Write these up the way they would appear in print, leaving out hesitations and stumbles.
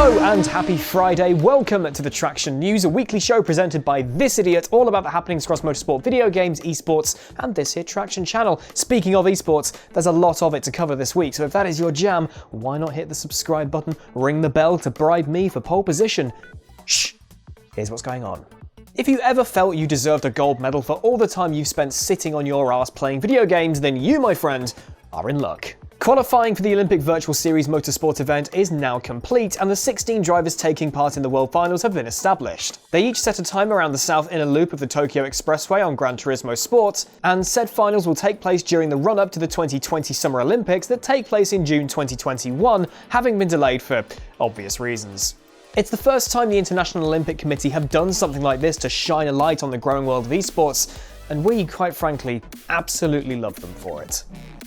Hello and happy Friday. Welcome to the Traxion News, a weekly show presented by this idiot, all about the happenings across motorsport, video games, esports, and this here Traxion channel. Speaking of esports, there's a lot of it to cover this week, so if that is your jam, why not hit the subscribe button, ring the bell to bribe me for pole position? Shh, here's what's going on. If you ever felt you deserved a gold medal for all the time you've spent sitting on your ass playing video games, then you, my friend, are in luck. Qualifying for the Olympic Virtual Series motorsport event is now complete, and the 16 drivers taking part in the World Finals have been established. They each set a time around the south inner loop of the Tokyo Expressway on Gran Turismo Sport, and said finals will take place during the run-up to the 2020 Summer Olympics that take place in June 2021, having been delayed for obvious reasons. It's the first time the International Olympic Committee have done something like this to shine a light on the growing world of esports, and we, quite frankly, absolutely love them for it.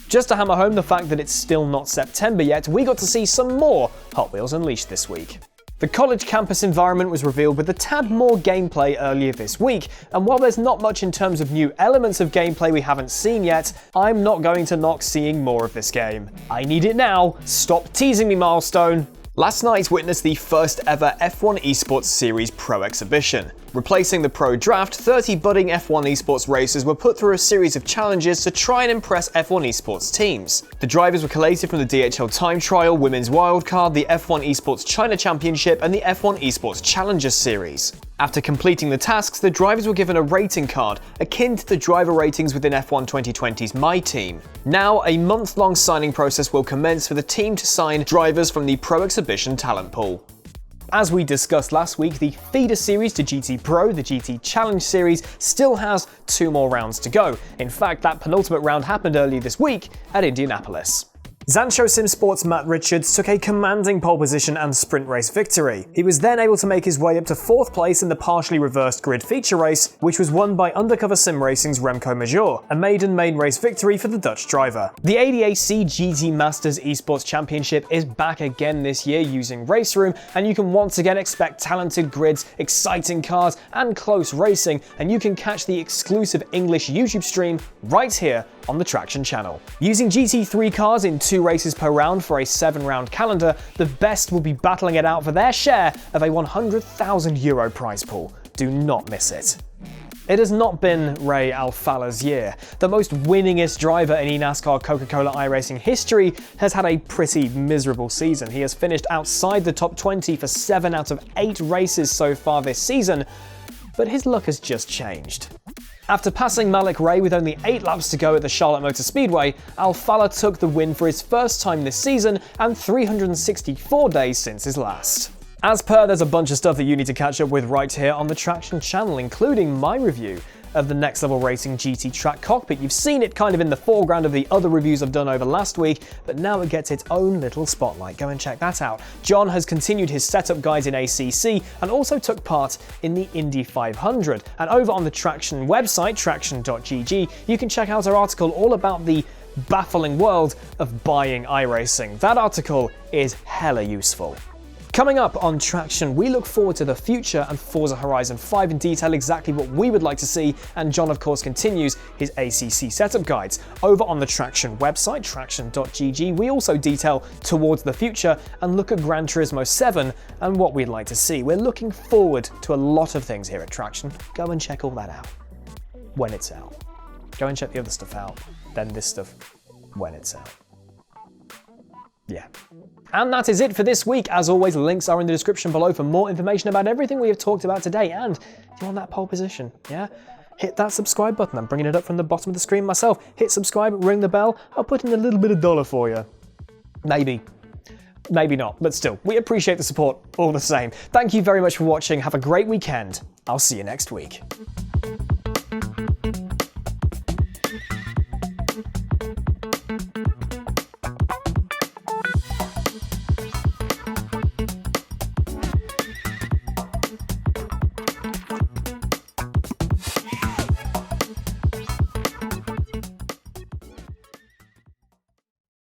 Just to hammer home the fact that it's still not September yet, we got to see some more Hot Wheels Unleashed this week. The college campus environment was revealed with a tad more gameplay earlier this week, and while there's not much in terms of new elements of gameplay we haven't seen yet, I'm not going to knock seeing more of this game. I need it now. Stop teasing me, Milestone. Last night witnessed the first ever F1 Esports Series Pro Exhibition. Replacing the Pro Draft, 30 budding F1 Esports racers were put through a series of challenges to try and impress F1 Esports teams. The drivers were collated from the DHL Time Trial, Women's Wildcard, the F1 Esports China Championship, and the F1 Esports Challengers Series. After completing the tasks, the drivers were given a rating card, akin to the driver ratings within F1 2020's My Team. Now, a month-long signing process will commence for the team to sign drivers from the Pro Exhibition talent pool. As we discussed last week, the feeder series to GT Pro, the GT Challenge Series, still has 2 more rounds to go. In fact, that penultimate round happened earlier this week at Indianapolis. Zancho Sim Sports' Matt Richards took a commanding pole position and sprint race victory. He was then able to make his way up to 4th place in the partially reversed grid feature race, which was won by Undercover Sim Racing's Remco Major, a maiden main race victory for the Dutch driver. The ADAC GT Masters Esports Championship is back again this year using Race Room, and you can once again expect talented grids, exciting cars, and close racing, and you can catch the exclusive English YouTube stream right here on the Traxion channel. Using GT3 cars in 2 races per round for a 7-round calendar, the best will be battling it out for their share of a €100,000 prize pool. Do not miss it. It has not been Ray Alfala's year. The most winningest driver in eNASCAR Coca-Cola iRacing history has had a pretty miserable season. He has finished outside the top 20 for 7 out of 8 races so far this season, but his luck has just changed. After passing Malik Ray with only 8 laps to go at the Charlotte Motor Speedway, Alfala took the win for his first time this season and 364 days since his last. As per, there's a bunch of stuff that you need to catch up with right here on the Traxion channel, including my review of the Next Level Racing GT Track Cockpit. You've seen it kind of in the foreground of the other reviews I've done over last week, but now it gets its own little spotlight. Go and check that out. John has continued his setup guides in ACC and also took part in the Indy 500. And over on the Traxion website, TraxionGG, you can check out our article all about the baffling world of buying iRacing. That article is hella useful. Coming up on Traxion, we look forward to the future and Forza Horizon 5 in detail exactly what we would like to see, and John of course continues his ACC setup guides. Over on the Traxion website, Traxion.gg, we also detail towards the future and look at Gran Turismo 7 and what we'd like to see. We're looking forward to a lot of things here at Traxion. Go and check all that out when it's out. Go and check the other stuff out, then this stuff when it's out. Yeah. And that is it for this week. As always, links are in the description below for more information about everything we have talked about today. And if you want that pole position, yeah, hit that subscribe button. I'm bringing it up from the bottom of the screen myself. Hit subscribe, ring the bell. I'll put in a little bit of dollar for you. Maybe. Maybe not, but still, we appreciate the support all the same. Thank you very much for watching. Have a great weekend. I'll see you next week.